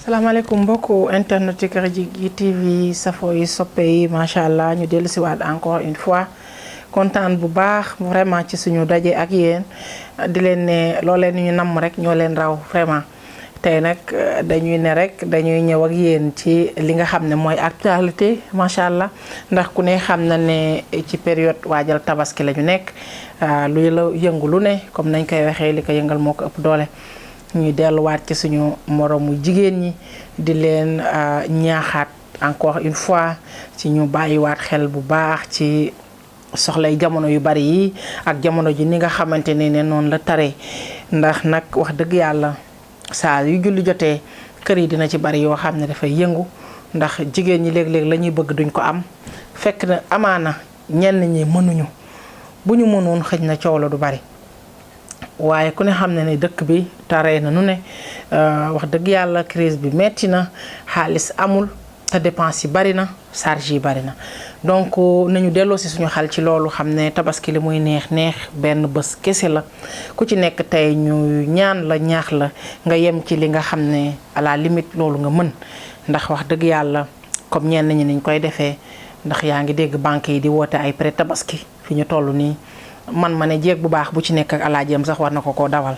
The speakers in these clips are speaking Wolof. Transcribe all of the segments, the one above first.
salaamaaleykum mbokku internet yi Kër Jigui TV safo yi soppe yi macha allah ñu dellu si waat encore une fois kontaan bu baax vraiment ci suñu daje ak yéen di leen ne loo leen ñu namm rek ñoo leen raw vraiment tey nag dañuy ne rek dañuy ñëw ak yéen ci li nga xam ne mooy actualité macha allah ndax ku ne xam na ne ci période waajal tabaski la ñu nekk luy la yëngu lu ne comme nañ koy waxee li ko yëngal moo ko ëpp doole. ñuy delluwaat ci suñu moromu jigéen ñi di leen ñaaxaat encore une fois ci ñu bàyyiwaat xel bu baax ci soxlay jamono yu bari yi ak jamono ji ni nga xamante ne noonu la tare ndax nag wax dëgg yàlla saa yu julli jotee kër yi dina ci bari yoo xam ne dafay yëngu ndax jigéen ñi léeg-léeg la ñuy bëgg duñ ko am fekk na amaana ñenn ñi mënuñu bu ñu mënoon xëj na coow la du bari. waaye ku ne xam ne ne dëkk bi taree na nu ne wax dëgg yàlla crise bi metti na xaalis amul te dépense yi bari na charge yi bari na donc nañu delloo si suñu xel ci loolu xam ne tabaski li muy neex neex benn bés kese la ku ci nekk tey ñu ñaan la ñaax la nga yem ci li nga xam ne à la limite loolu nga mën ndax wax dëgg yàlla comme ñenn ñi niñ koy defee ndax yaa ngi dégg banque yi di woote ay prêt tabaski fi ñu toll nii man ma ne jéeg bu baax bu ci nekk ak alaajeem sax war na ko dawal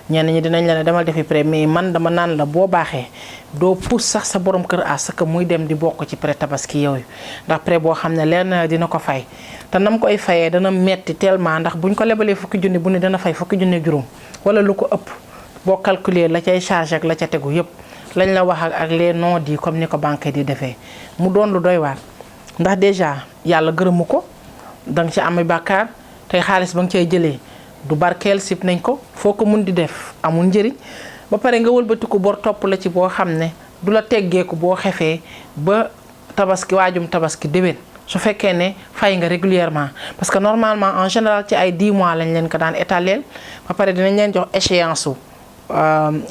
ñenn ñi dinañ la ne demal defi prêt mais man dama naan la boo baaxee doo pousse sax sa borom kër à ce que muy dem di bokk ci prêt tabaski yooyu ndax prêt boo xam ne leen dina ko fay te nam koy fayee dana metti tellement ndax buñ ko lebalee fukki junni bu ne dana fay fukki junni juróom wala lu ko ëpp boo calculer la cay charge ak la ca tegu yëpp lañ la wax ak les non di comme ni ko banque di defee mu doon lu doy waar ndax déjà yàlla gërëmu ko danga ci am bàkkaar tey xaalis ba nga cay jëlee du barkeel sib nañ ko foo ko mun di def amul njëriñ ba pare nga wëlbatiku bor topp la ci boo xam ne du la teggeeku boo xefee ba tabaski waajum tabaski déwén su fekkee ne fay nga régulièrement parce que normalement en général ci ay 10 mois lañ leen ko daan étaler ba pare dinañ leen jox échéance wu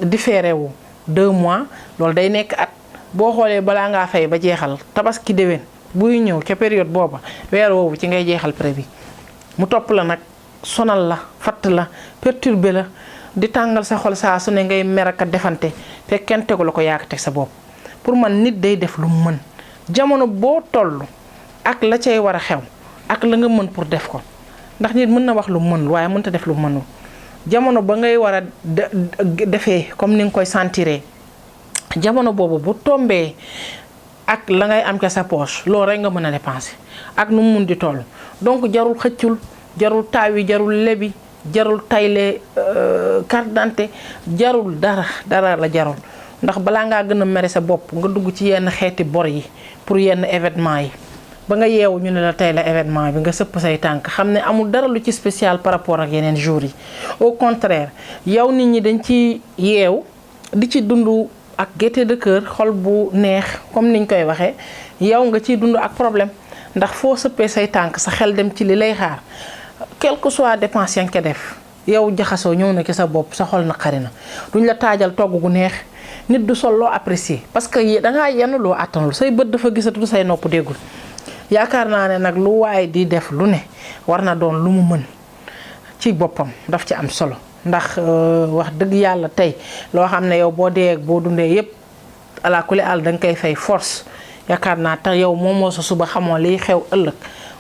différé wu 2 mois loolu day nekk at boo xoolee balaa ngaa fay ba jeexal tabaski déwén buy ñëw ca période booba weer woowu ci ngay jeexal prêt bi mu topp la nag sonal la fatt la perturbé la di tàngal sa xol saa su ne ngay mer ak defante fekk kenn tegu la ko yaa ko teg sa bopp pour man nit day def lu mu mën jamono boo toll ak la cay war a xew ak la nga mën pour def ko ndax nit mën na wax lu mu mënul waaye mënta def lu mu mënul jamono ba ngay war a defee comme ni nga koy sentiree jamono boobu bu tombee ak la ngay am ca sa poche loolu rek nga mën a dépenser ak nu mu mun di toll donc jarul xëccul jarul taawi jarul lebi jarul tayle carte d'identité jarul dara la jarul ndax balaa ngaa gën a mere sa bopp nga dugg ci yenn xeeti bor yi pour yenn événement yi ba nga yeewu ñu ne la tey la événement bi nga sëpp say tànk xam ne amul dara lu ci spécial par rapport ak yeneen jours yi au contraire yow nit ñi dañ ci yeew di ci dund ak gaieté de cœur xol bu neex comme niñ koy waxee yow nga ciy dund ak problème ndax foo sëppee say tànk sa xel dem ci li lay xaar quel que soit dépense yang ca def yow jaxasoo ñëw na ci sa bopp sa xol naqari na duñ la taajal togg gu neex nit du sol loo apprécier parce que dangaa yenn loo àttanul say bët dafa gisatu say nopp déggul yaakaar naa ne nag lu waaye di def lu ne war na doon lu mu mën ci boppam daf ci am solo ndax wax dëgg yàlla tey loo xam ne yow boo dee ak boo dundee yépp ala kulli àll danga koy fay force yaakaar naa te yow moom moo sa suba xamoo liy xew ëllëg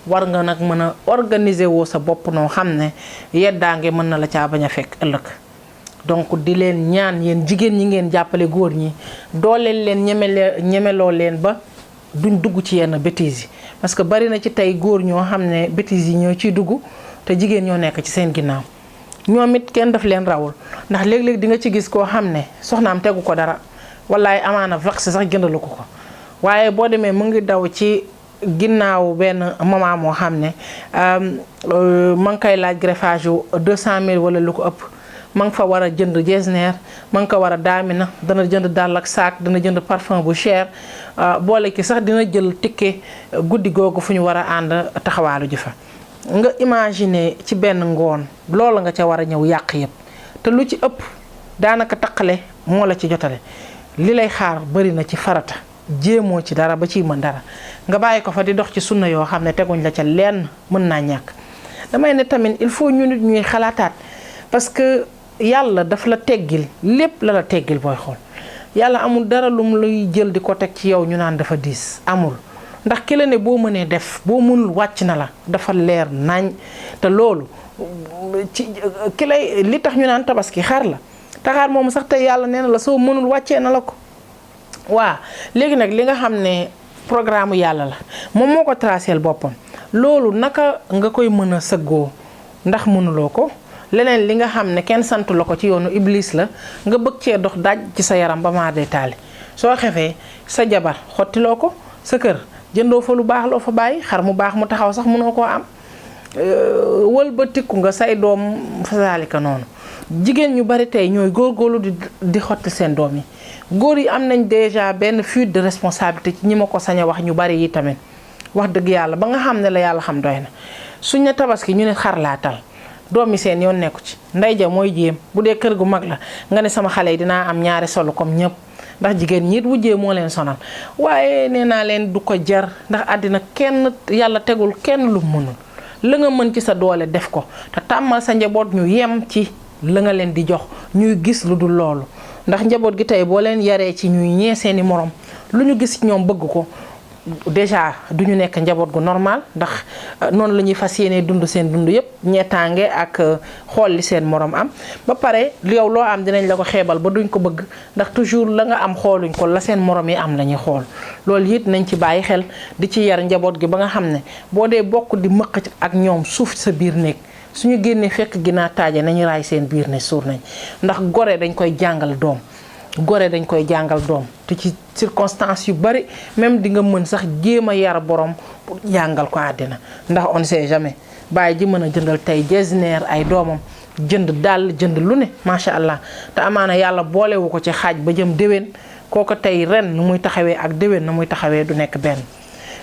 war nga nag mën a organiser woo sa bopp noo xam ne yeddaange mën na la caa bañ a fekk ëllëg donc di leen ñaan yéen jigéen ñi ngeen jàppale góor ñi dooleel leen ñemeloo leen ba duñ dugg ci yenn bêtises yi parce que bari na ci tey góor ñoo xam ne bêtises yi ñoo ciy dugg te jigéen ñoo nekk ci seen ginnaaw ñoom it kenn daf leen rawul ndax léeg-léeg di nga ci gis koo xam ne soxnaam tegu ko dara wallaay amaana vax sax jëndalu ko waaye boo demee mu ngi daw ci ginnaaw benn maman moo xam ne ma ngi koy laaj greffage yu 200 000 wala lu ko ëpp ma ngi fa war a jënd jesner ma ngi ko war a daamina dana jënd dàll ak saak dana jënd parfum bu cher boole ki sax dina jël ticket guddi googu fu ñu war a ànd taxawaalu ji fa nga imaginer ci benn ngoon loolu nga ca war a ñëw yàq yëpp te lu ci ëpp daanaka taqale moo la ci jotale li lay xaar bari na ci farata jéemoo ci dara ba ciy mën dara nga bàyyi ko fa di dox ci sunna yoo xam ne teguñ la ca lenn mën naa ñàkk damay ne tamit il faut ñu nit ñuy xalaataat parce que yàlla daf la teggil lépp la teggil booy xool yàlla amul dara lum luy jël di ko teg ci yow ñu naan dafa diis amul. ndax ki la ne boo mënee def boo mënul wàcc na la dafa leer nañ te loolu ci ki lay li tax ñu naan tabaski xar la te xar moom sax tey yàlla nee na la soo mënul wàccee na la ko. waa léegi nag li nga xam ne programme yàlla la moom moo ko traceel boppam loolu naka nga koy mën a sëggoo ndax mënuloo ko leneen li nga xam ne kenn santu la ko ci yoonu iblis la nga bëgg cee dox daaj ci sa yaram ba maa dee taali soo xefee sa jabar xottiloo ko sa kër jëndoo fa lu baax loo fa bàyyi xar mu baax mu taxaw sax mënoo koo am wëlbatiku nga say doom fasaalika noonu jigéen ñu bari tey ñooy góorgóorlu di xotti seen doom yi góor yi am nañ déjà benn fuite de responsabilité ci ñi ma ko sañ a wax ñu bari yi tamit wax dëgg yàlla ba nga xam ne la yàlla xam doy na suñ ne tabaski ñu ne xar laa tal doom yi seen yoon nekku ci ndey ja mooy jéem bu dee kër gu mag la nga ne sama xale yi dinaa am ñaari solo comme ñëpp ndax jigéen ñi it wujjee moo leen sonal waaye nee naa leen du ko jar ndax àddina kenn yàlla tegul kenn lu mënul la nga mën ci sa doole def ko te tàmmal sa njaboot ñu yem ci la nga leen di jox ñuy gis lu dul loolu ndax njaboot gi tey boo leen yaree ci ñuy ñee seeni morom lu ñu gis ñoom bëgg ko déjà duñu nekk njaboot gu normal ndax noonu la ñuy fas yéene dund seen dund yépp ñeetaange ak xool li seen morom am ba pare yow loo am dinañ la ko xeebal ba duñ ko bëgg ndax toujours la nga am xooluñ ko la seen morom yi am la ñuy xool loolu it nañ ci bàyyi xel di ci yar njaboot gi ba nga xam ne boo dee bokk di mëq ak ñoom suuf sa biir néeg suñu génnee fekk ginnaaw taaje nañu raay seen biir ne suur nañ ndax gore dañ koy jàngal doom gore dañ koy jàngal doom te ci circonstances yu bari même di nga mën sax jéem a yar borom pour jàngal ko àddina ndax on sait jamais bàyyi ji mën a jëndal tey jesneer ay doomam jënd dàll jënd lu ne macha allah te amaana yàlla boolewu ko ci xaaj ba jëm déwén kooko tey ren nu muy taxawee ak déwén na muy taxawee du nekk benn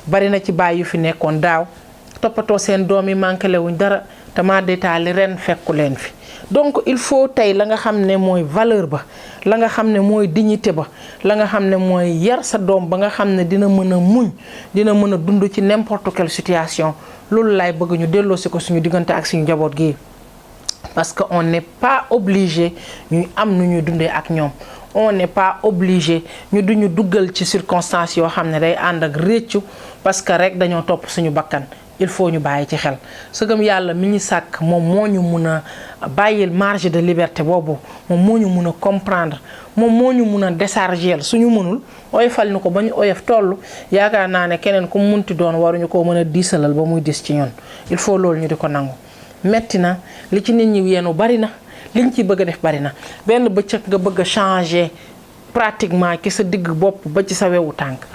bari na ci bàyyi yu fi nekkoon daaw toppatoo seen doom yi manqué lewuñ dara te maa détaali ren fekku leen fi donc il faut tey la nga xam ne mooy valeur ba la nga xam ne mooy dignité ba la nga xam ne mooy yar sa doom ba nga xam ne dina mën a muñ dina mën a dund ci n'importe quelle situation loolu laay bëgg ñu delloosi ko suñu diggante ak suñu njaboot gi parce que on n'est pas obligé ñuy am nu ñuy dundee ak ñoom on n'est pas obligé ñu duñu duggal ci circonstances yoo xam ne day ànd ak réccu parce que rek dañoo topp suñu bakkan il faut ñu bàyyi ci xel sëgam yàlla mi ñu sàkk moom moo ñu mun a bàyyil marge de liberté boobu moom moo ñu mun a comprendre moom moo ñu mun a décharger suñu mënul oyofal ni ko ba ñu oyof toll yaakaar naa ne keneen ku munti doon waruñu koo mën a diisalal ba muy dis ci ñun il faut loolu ñu di ko nangu metti na li ci nit ñi yeenu bari na liñ ci bëgg a def bari na benn bëccëg nga bëgg a changer pratiquement ci sa digg bopp ba ci sa wewu tànk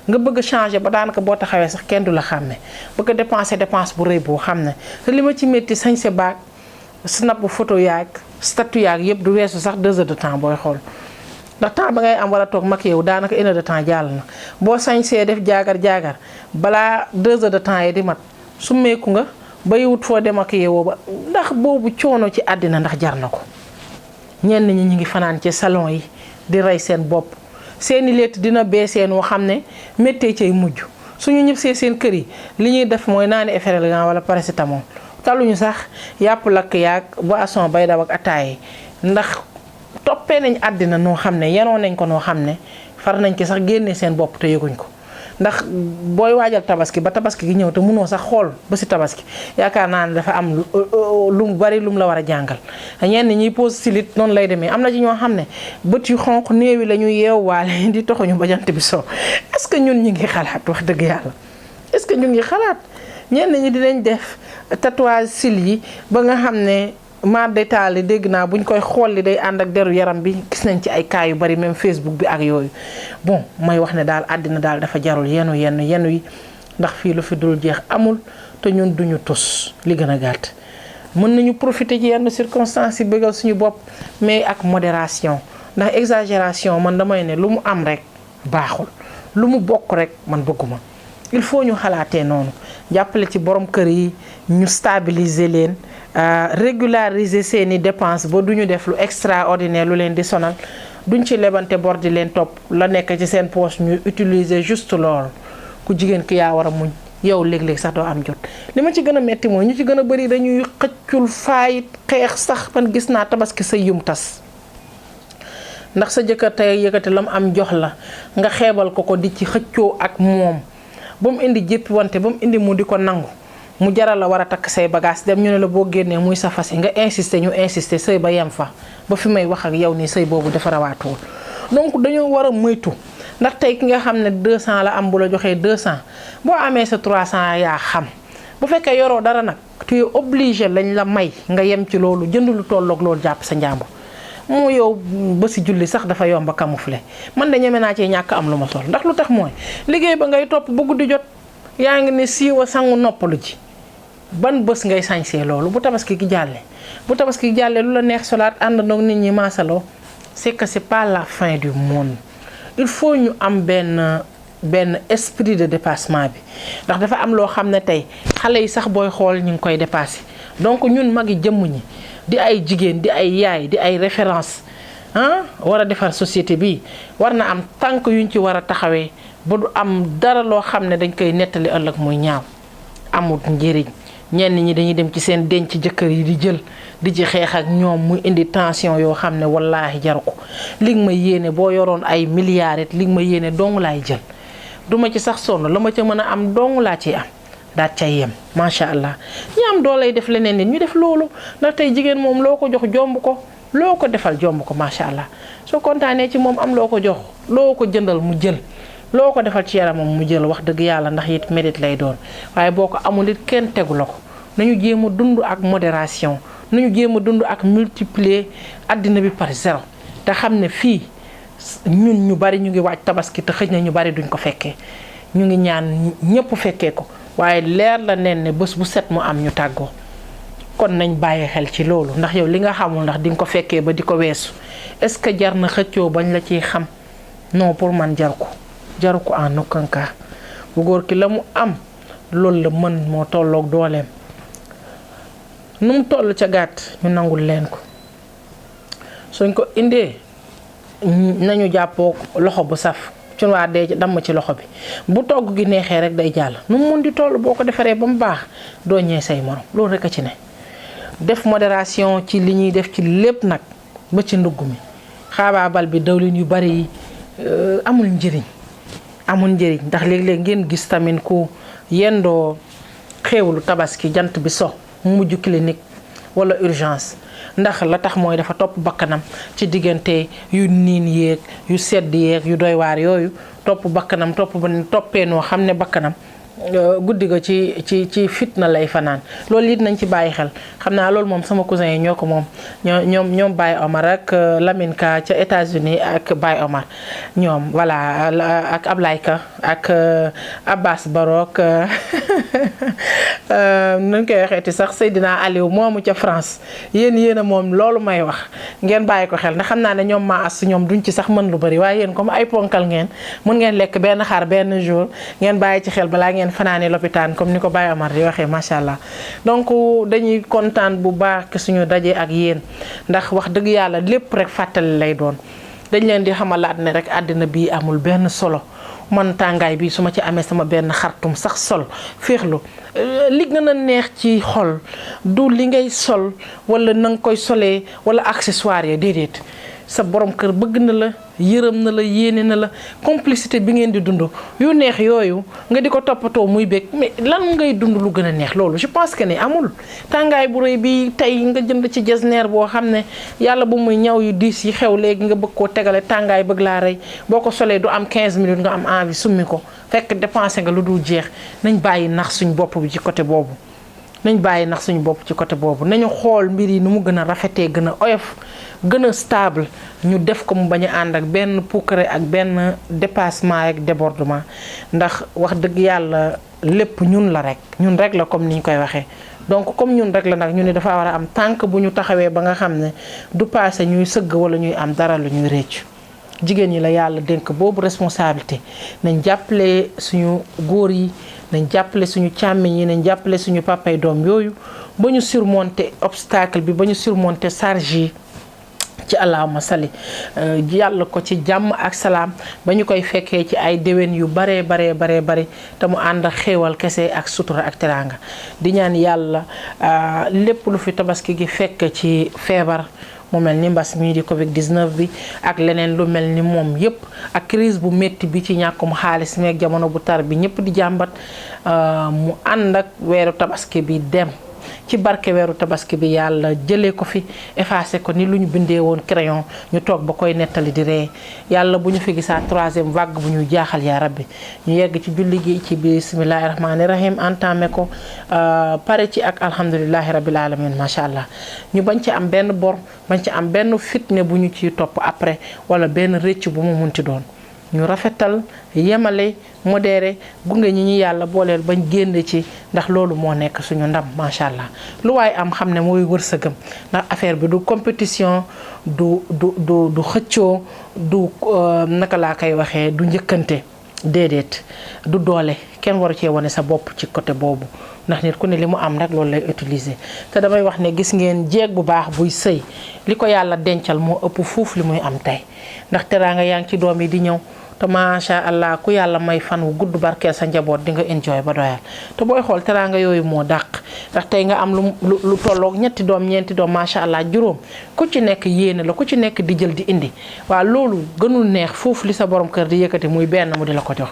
nga bëgg a changer ba daanaka boo taxawee sax kenn du la xàmme bëgg a dépenser dépense bu rëy boo xam ne te li ma ci métti sañse baag snap photo yaag statut yaag yëpp du weesu sax 2 heures de temps booy xool ndax temps ba ngay am war a toog mag yow daanaka 1 heure de temps jàll na boo sañsee def jaagar balaa 2 heures de temps yi di mat summeeku nga bay wut foo dem ak yow ba ndax boobu coono ci àddina ndax jar na ko ñenn ñi ñu ngi fanaan ci salon yi di rey seen bopp. seeni létt dina beeseen woo xam ne méttee cay mujj suñu ñëpp seen kër yi li ñuy def mooy naani Efferalgan wala paracétamol taluñu sax yàpp lakk yaag boisson bay daw ak ataaya ndax toppee nañ àddina noo xam ne yenoo nañ ko noo xam ne far nañ ci sax génnee seen bopp te yëguñ ko ndax booy waajal tabaski ba tabaski gi ñëw te mënoo sax xool ba si tabaski yaakaar naa ne dafa am lu bari lu mu la war a jàngal ñenn ñiy pose silit noonu lay demee am na ci ñoo xam ne bët yu xonq néewi la ñuy yeewwaale di toxuñu ba jant bi soo est-ce que ñun ñu ngi xalaat wax dëgg yàlla est-ce que ñu ngi xalaat ñenn ñi dinañ def tatouage sil yi ba nga xam ne maar détaillé dégg naa buñ koy xool li day ànd ak deru yaram bi gis nañ ci ay cas yu bari même Facebook bi ak yooyu bon may wax ne daal àddina daal dafa jarul yenu yi ndax fii lu fi dul jeex amul te ñun duñu tus li gën a gàtt mën nañu profiter ci yenn circonstances yi bëggal suñu bopp mais ak modération ndax exagération man damay ne lu mu am rek baaxul lu mu bokk rek man bëgguma il faut ñu xalaatee noonu jàppale ci borom kër yi ñu stabiliser leen régulariser seeni dépenses ba duñu def lu extraordinaire lu leen di sonal duñ ci lebante bor di leen topp la nekk ci seen poche ñu utiliser juste loolu ku jigéen ki yaa war a muñ yow léeg-léeg sax doo am jot li ma ci gën a metti mooy ñu ci gën a bari dañuy xëccul faayit xeex sax man gis naa tabaski sa yum tas ndax sa jëkkër tey yëkkati lam am jox la nga xeebal ko di ci xëccoo ak moom ba mu indi jéppi wante ba mu indi mu di ko nangu mu jaral la war a takk say bagage dem ñu ne la boo génnee muy sa fas yi nga insister ñu insister sëy ba yem fa ba fi may wax ak yow nii sëy boobu dafa rawaatuwul. donc dañoo war a moytu ndax tey ki nga xam ne 200 la am bu la joxee 200 boo amee sa 300 yaa xam bu fekkee yoroo dara nag tu es obligé lañ la may nga yem ci loolu jënd lu tolloog loolu jàpp sa njàmbur. moo yow ba si julli sax dafa yomba camoufler man de ñeme naa cee ñàkk am lu ma sol ndax lu tax mooy liggéey ba ngay topp ba guddi jot yaa ngi ne siiwa sangu noppalu ji ban bés ngay sañsee loolu bu tabaski gi jàllee lu la neex solaat àndandoo nit ñi maasaloo c'est que c'est pas la fin du monde. il faut ñu am benn esprit de dépassement bi ndax dafa am loo xam ne tey xale yi sax booy xool ñu ngi koy dépassé donc ñun magi jëmm ñi di ay jigéen di ay yaay di ay référence war a defar société bi war na am tànk yuñ ci war a taxawee ba du am dara loo xam ne dañ koy nettali ëllëg muy ñaaw amul njëriñ. ñenn ñi dañuy dem ci seen denc jëkkër yi di jël di ci xeex ak ñoom muy indi tension yoo xam ne wallaahi jaru ko li nga ma yéene boo yoroon ay milliards it li nga ma yéene dong laay jël duma ci sax sonn la ma ca mën a am dong laa ciy am daal cay yem macha allah ñi am doo lay def leneen nit ñu def loolu ndax tey jigéen moom loo ko jox jomb ko loo ko defal jomb ko macha allah soo kontaanee ci moom am loo ko jox loo ko jëndal mu jël. loo ko defal ci yaramam mu jël wax dëgg yàlla ndax it mérite lay doon waaye boo ko amul it kenn tegu la ko nañu jéem a dund ak modération nañu jéem a dund ak multiplier àddina bi par 0 te xam ne fii ñun ñu bari ñu ngi waaj tabaski te xëj na ñu bari duñ ko fekkee ñu ngi ñaan ñëpp fekkee ko waaye leer la nen ne bés bu set mu am ñu tàggoo kon nañ bàyyi xel ci loolu ndax yow li nga xamul ndax di nga ko fekkee ba di ko weesu est-ce que jar na xëccoo bañ la ciy xam non pour man jar ko en aucun cas bu góor ki la mu am loolu la mën moo tolloog dooleem nu mu toll ca gàtt ñu nangul leen ko suñ ko indee nañu jàppoo loxo bu saf ci waa dee damm ci loxo bi bu togg gi neexee rek day jàll nu mu mun di toll boo ko defaree ba mu baax doo ñee say morom loolu rek a ci ne def modération ci li ñuy def ci lépp nag ba ci ndugg mi xaabaabal bi dawlin yu bari yi amul njëriñ ndax léeg-léeg ngeen gis tamit ku yendoo xéewlu tabaski jant bi so mu mujj clinique wala urgence ndax la tax mooy dafa topp bakkanam ci diggante yu niin yéeg yu sedd yéeg yu doy waar yooyu topp bakkanam toppee noo xam ne bakkanam guddi ga ci fitna lay fanaan loolu it nañ ci bàyyi xel xam naa loolu moom sama cousin yi ñoo ko moom ñoom Baye Omar ak Lamine Ka ca États-Unis ak Baye Omar ñoom voilà ak Ablaye Ka ak Abbas Barok nuñ koy waxeeti sax Seydina Aliou moomu ca France yéen a moom loolu may wax ngeen bàyyi ko xel ndax xam naa ne ñoom maa as ñoom duñ ci sax mën lu bari waaye yéen comme ay ponkal ngeen mun ngeen lekk benn xar benn jour ngeen bàyyi ci xel balaa ngeen fanaane lopitaan comme ni ko Baye Omar di waxee macha allah donc dañuy kontaan bu baax ki suñu dajee ak yéen ndax wax dëgg yàlla lépp rek fàttali lay doon dañ leen di xamalaat ne rek àddina bii amul benn solo man tàngaay bi su ma ci amee sama benn xartum sax sol féexlu li gën a neex ci xol du li ngay sol wala na nga koy solee wala accessoire ya déedéet sa borom kër bëgg na la yërëm na la yéene na la complicité bi ngeen di dund yu neex yooyu nga di ko toppatoo muy bég mais lan ngay dund lu gën a neex loolu je pense que ne amul tàngaay bu rëy bi tey nga jënd ci jasneer boo xam ne yàlla bu muy ñaw yu diis yi xew léegi nga bëgg koo tegale tàngaay bëgg laa rey boo ko solee du am 15 minutes nga am envie summi ko fekk dépensé nga lu dul jeex nañ bàyyi nax suñ bopp bi ci côté boobu nañu xool mbir yi nu mu gën a rafetee gën a oyof gën a stable ñu def ko mu bañ a ànd ak benn puukare ak benn dépassement ak débordement ndax wax dëgg yàlla lépp ñun rek la comme ni ñu koy waxee donc comme ñun rek la nag ñu ne dafa war a am tànk bu ñu taxawee ba nga xam ne du passé ñuy sëgg wala ñuy am dara lu ñuy réccu jigéen ñi la yàlla dénk boobu responsabilité nañ jàppale suñu góor yi nañ jàppale suñu càmmiñ yi nañ jàppale suñu papay doom yooyu ba ñu surmonter obstacle bi ba ñu surmonter charge yi ci allahumma salli yàlla ko ci jàmm ak salaam ba ñu koy fekkee ci ay déwén yu bare te mu ànd ak xéewal kese ak sutura ak teraanga di ñaan yàlla lépp lu fi tabaski gi fekk ci feebar mu mel ni mbas mii di Covid 19 bi ak leneen lu mel ni moom yépp ak crise bu métti bi ci ñàkkum xaalis meeg jamono bu tar bi ñëpp di jàmbat mu ànd ak weeru tabaski bi dem. ci barke weeru tabaski bi yàlla jëlee ko fi effacé ko ni lu ñu bindee woon crayon ñu toog ba koy nettali di ree yàlla bu ñu fi gisaat 3e vague bu ñuy jaaxal yaa rabbi ñu yegg ci julli gi ci bismillahi rahmaani rahim entamé ko pare ci ak alhamdulilahi rabbil alamin macha allah ñu bañ ci am benn bor bañ ci am benn fitne bu ñu ciy topp après wala benn rëcc bu mu munti doon ñu rafetal yemale modéré gunge ñi ñi yàlla booleel bañ génn ci ndax loolu moo nekk suñu ndam macha allah lu waaye am xam ne mooy wërsëgam ndax affaire bi du compétition du xëccoo du naka laa koy waxee du njëkkante déedéet du doole kenn waru cee wane sa bopp ci côté boobu ndax nit ku ne li mu am rek loolu lay utiliser te damay wax ne gis ngeen jeeg bu baax buy sëy li ko yàlla dencal moo ëpp fuuf li muy am tey ndax teraanga yaa ngi ci doom yi di ñëw te macha allah ku yàlla may fan wu gudd barkeel sa njaboot di nga enjoy ba doyal te booy xool teraanga yooyu moo dàq ndax tey nga am lu tolloog ñetti doom ñeenti doom macha allah juróom ku ci nekk yéene la ku ci nekk di jël di indi waaw loolu gënul neex foofu li sa borom kër di yëkkati muy benn mu di la ko jox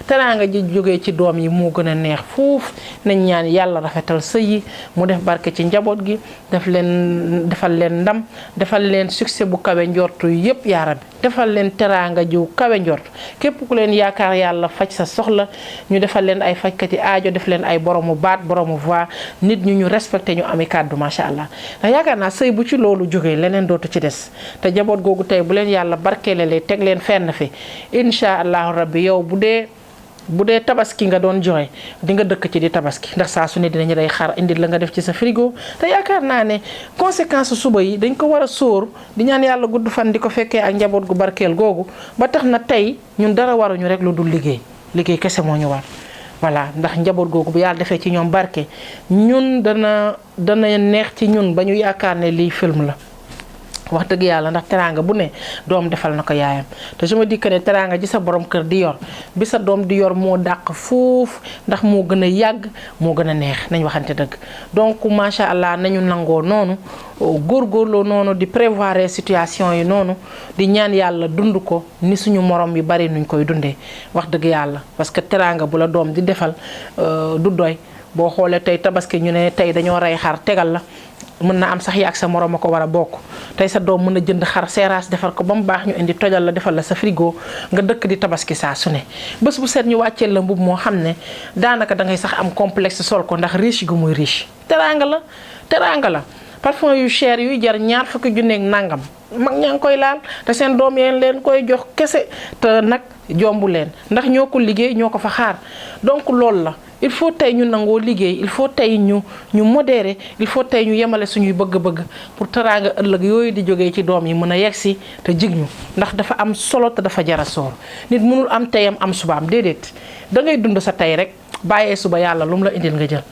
teraanga ji jógee ci doom yi moo gën a neex foofu nañ ñaan yàlla rafetal sëy yi mu def barke ci njaboot gi defal leen ndam defal leen succès bu kawe njortu yépp yaa rabbi defal leen teraanga ju kawe njort képp ku leen yaakaar yàlla faj sa soxla ñu defal leen ay fajkati aajo def leen ay boromu baat boromu voix nit ñu respecté ñu ami kàddu macha allah ndax yaakaar naa sëy bu ci loolu jógee leneen dootu ci des te jaboot googu tey bu leen yàlla barkeelelee teg leen fenn fi incha allahu rabbi yow bu dee tabaski nga doon joxe di nga dëkk ci di tabaski ndax saa su ne dinañu day xar indil la nga def ci sa frigo te yaakaar naa ne conséquence suba yi dañ ko war a sóor di ñaan yàlla gudd fan di ko fekkee ak njaboot gu barkeel googu ba tax na tey ñun dara waruñu rek lu dul liggéey kese moo ñu war voilà ndax njaboot googu bu yàlla defee ci ñoom barke ñun dana neex ci ñun ba ñu yaakaar ne lii film la wax dëgg yàlla ndax teraanga bu ne doom defal na ko yaayam te je me dis que ne teraanga ji sa borom kër di yor bi sa doom di yor moo dàq foofu ndax moo gën a yàgg moo gën a neex nañ waxante dëgg donc macha allah nañu nangoo noonu góorgóorloo noonu di prévoir situation yi noonu di ñaan yàlla dund ko ni suñu morom yi bari nuñ koy dundee wax dëgg yàlla parce que teraanga bu la doom di defal du doy boo xoolee tey tabaski ñu ne tey dañoo rey xar tegal la mën na am sax yi ak sa morom a ko war a bokk tey sa doom mën a jënd xar seeraas defar ko ba mu baax ñu indi tojal la defal la sa frigo nga dëkk di tabaski saa su ne bés bu set ñu wàcceel la mbub moo xam ne daanaka da ngay sax am complexe sol ko ndax riche gu muy riche teraanga la parfum yu cher yuy jar ñaar fukki junneeg nangam mag ñaa ngi koy laal te seen doom yeen leen koy jox kese te nag jombu leen ndax ñoo ko liggéey ñoo ko fa xaar donc loolu la il faut tey ñu nangoo liggéey il faut tey ñu modéré il faut tey ñu yemale suñuy bëgg-bëgg pour teraanga ëllëg yooyu di jógee ci doom yi mën a yegsi te jig ñu ndax dafa am solo te dafa jara soor nit mënul am teyam am subaam déedéet da ngay dund sa tey rek bàyyee suba yàlla lu mu la indil nga jël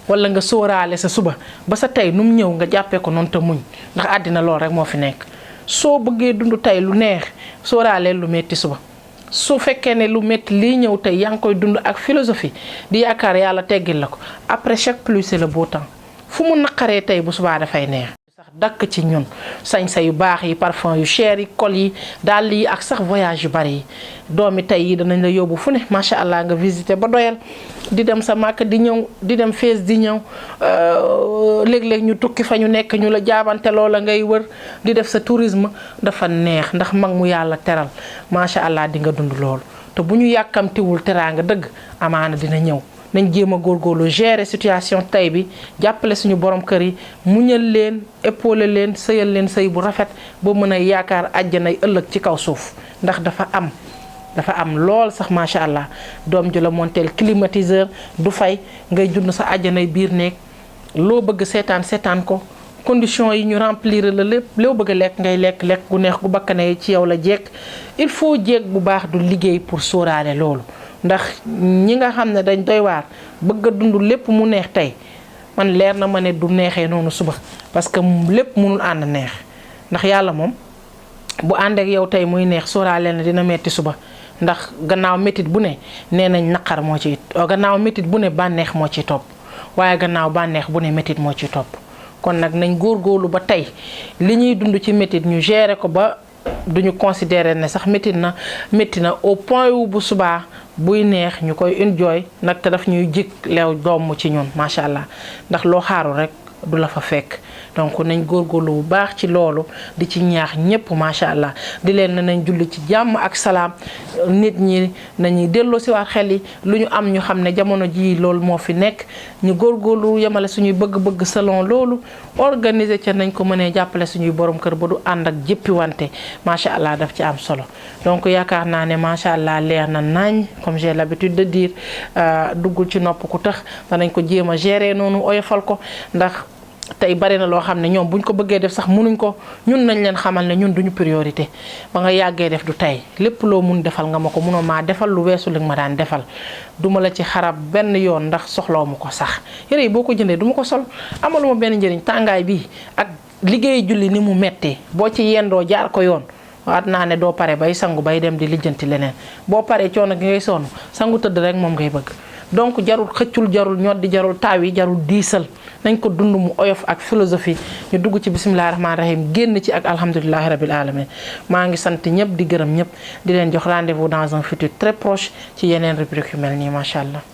wala nga sóoraale sa suba ba sa tey nu mu ñëw nga jàppee ko noonu te muñ ndax àddina lool rek moo fi nekk soo bëggee dund tey lu neex sóoraaleel lu metti suba su fekkee ne lu métti lii ñëw tey yaa ngi koy dund ak philosophie di yaakaar yàlla teggil la ko après chaque pluie c'est le beau temps fu mu naqaree tey bu subaa dafay neex sax dakk ci ñun sañsa yu baax yi parfum yu cher yi col yi dàll yi ak sax voyage yu bari yi doomi tey yi danañ la yóbbu fu ne macha allah nga visiter ba doyal di dem sa màkk di ñëw di dem fees di ñëw léeg-léeg ñu tukki fa ñu nekk ñu la jaabante loola ngay wër di def sa tourisme dafa neex ndax mag mu yàlla teral macha allah di nga dund loolu te bu ñu yàkkamtiwul teraanga dëgg amaana dina ñëw nañ jéem a góorgóorlu gérer situation tey bi jàppale suñu borom kër yi muñal leen épauler leen sëyal leen sëy bu rafet ba mën a yaakaar àjjanay ëllëg ci kaw suuf ndax dafa am lool sax macha allah doom ju la monteel climatiseur du fay ngay dund sa àjjanay biir néeg loo bëgg seetaan ko condition yi ñu remplir la lépp loo bëgg a lekk ngay lekk gu neex gu bakkane ci yow la jekk il faut jeeg bu baax du liggéey pour sóoraale loolu ndax ñi nga xam ne dañ doy waar bëgg a dund lépp mu neex tey man leer na ma ne du neexee noonu suba parce que lépp mënul ànd neex ndax yàlla moom bu ànd ak yow tey muy neex sóoraale na dina metti suba ndax gannaaw métit bu ne nee nañ naqar moo ci gannaaw métit bu ne bànneex moo ci topp waaye gannaaw bànneex bu ne métit moo ci topp kon nag nañ góorgóorlu ba tey li ñuy dund ci métit ñu gérer ko ba duñu considérer ne sax métti na au point wu bu subaa buy neex ñu koy enjoy nag te daf ñuy jik leew doom ci ñun macha allah ndax loo xaaru rek du la fa fekk donc nañ góorgóorlu bu baax ci loolu di ci ñaax ñëpp macha allah di leen nañ julli ci jàmm ak salaam nit ñi nañuy delloo si waat xel yi lu ñu am ñu xam ne jamono ji loolu moo fi nekk ñu góorgóorlu yemale suñuy bëgg-bëgg selon loolu organiser ca nañ ko mënee jàppale suñuy borom kër ba du ànd ak jëppi wante macha allah daf ci am solo donc yaakaar naa ne macha allah leer na nañ comme j'ai l'habitude de dire duggul ci nopp ku tax danañ ko jéem a gérer noonu oyofal ko ndax tey bari na loo xam ne ñoom buñ ko bëggee def sax mënuñ ko ñun nañ leen xamal ne ñun duñu priorité ba nga yàggee def du tey lépp loo mun defal nga ma ko munoo maa defal lu weesu li nga ma daan defal duma la ci xarab benn yoon ndax soxlaw ma ko sax yére yi boo ko jëndee duma ko sol amaluma benn njëriñ tàngaay bi ak liggéey julli ni mu mettee boo ci yendoo jaar ko yoon waat naa ne doo pare bay sangu bay dem di lijjanti leneen boo paree coono gi ngay sonn sangu tëdd rek moom ngay bëgg donc jarul xëccul jarul ñoddi jarul taaw yi jarul diisal nañ ko dund mu oyof ak philosophie ñu dugg ci bismillahi rahmaani rahim génn ci ak alhamdulillahi rabbil alamin maa ngi sant ñëpp di gërëm ñëpp di leen jox rendez-vous dans un futur très proche ci yeneen rubrique yu mel nii macha allah.